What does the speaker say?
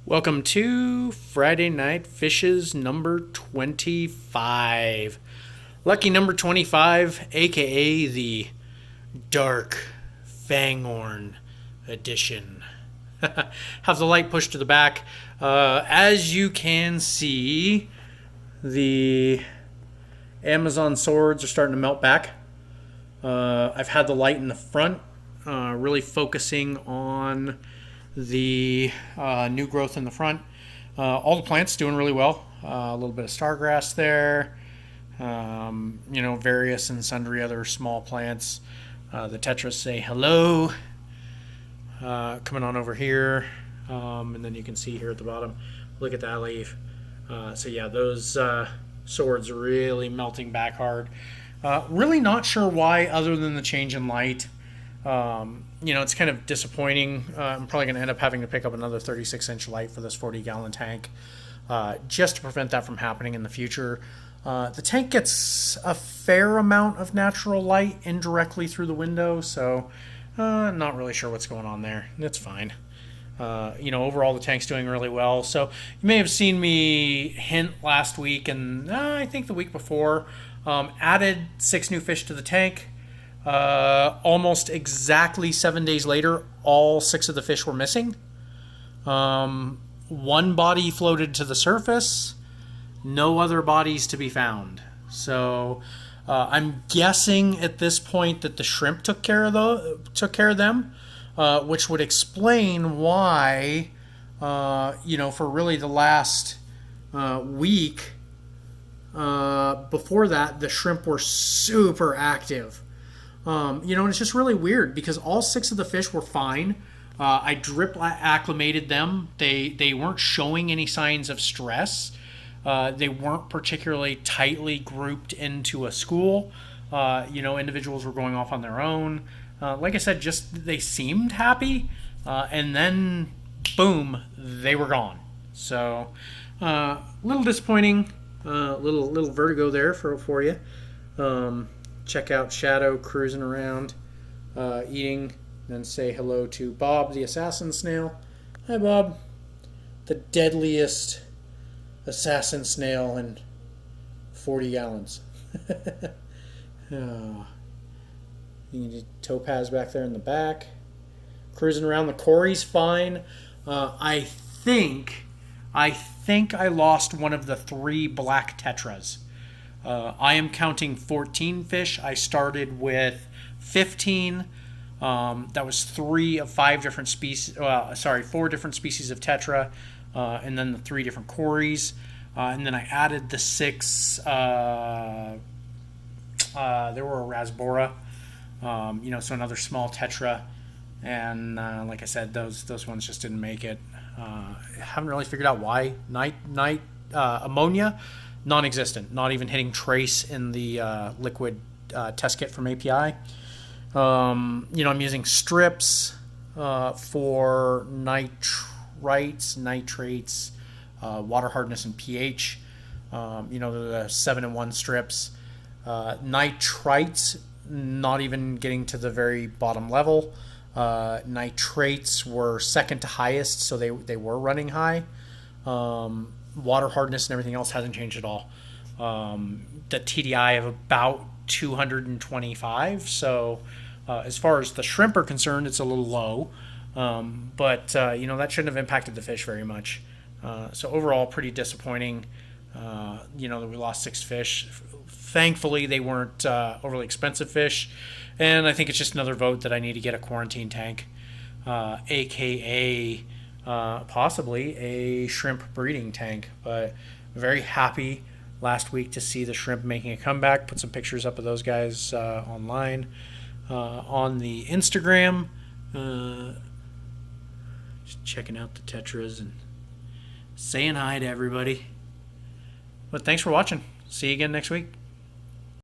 Welcome to Friday Night Fishes number 25. Lucky number 25, aka the Dark Fanghorn edition. Have the light pushed to the back. As you can see, the Amazon swords are starting to melt back. I've had the light in the front, really focusing on the new growth in the front. All the plants doing really well. A little bit of stargrass there. Various and sundry other small plants. The tetras say hello. Coming on over here. And then you can see here at the bottom. Look at that leaf. Those swords are really melting back hard. Really not sure why, other than the change in light. It's kind of disappointing. I'm probably going to end up having to pick up another 36-inch light for this 40-gallon tank, just to prevent that from happening in the future. The tank gets a fair amount of natural light indirectly through the window, so not really sure what's going on there. It's fine. Overall the tank's doing really well. So you may have seen me hint last week and I think the week before, added 6 new fish to the tank. Almost exactly 7 days later, all 6 of the fish were missing. One body floated to the surface. No other bodies to be found. So I'm guessing at this point that the shrimp took care of them, which would explain why, for really the last week before that, the shrimp were super active. And it's just really weird because all 6 of the fish were fine. I drip acclimated them. They weren't showing any signs of stress. They weren't particularly tightly grouped into a school. Individuals were going off on their own. Like I said, just they seemed happy. And then, boom, they were gone. So, a little disappointing. Little vertigo there for you. Check out Shadow cruising around, eating, and say hello to Bob, the assassin snail. Hi, Bob. The deadliest assassin snail in 40 gallons. Oh. You need Topaz back there in the back. Cruising around. The Cory's fine. I think I lost one of the 3 black tetras. I am counting 14 fish. I started with 15. That was 4 different species of tetra, and then the 3 different Corys. And then I added the 6. There were a Rasbora, so another small tetra. And like I said, those ones just didn't make it. Haven't really figured out why. Night ammonia. Non-existent, not even hitting trace in the liquid test kit from API. I'm using strips for nitrates, water hardness, and pH. The 7-in-1 strips. Nitrites, not even getting to the very bottom level. Nitrates were second to highest, so they were running high. Water hardness and everything else hasn't changed at all. The TDI of about 225. So as far as the shrimp are concerned, it's a little low. But that shouldn't have impacted the fish very much. So overall, pretty disappointing. That we lost 6 fish. Thankfully, they weren't overly expensive fish. And I think it's just another vote that I need to get a quarantine tank, a.k.a. Possibly a shrimp breeding tank. But very happy last week to see the shrimp making a comeback. Put some pictures up of those guys online on the Instagram. Just checking out the tetras and saying hi to everybody. But thanks for watching. See you again next week.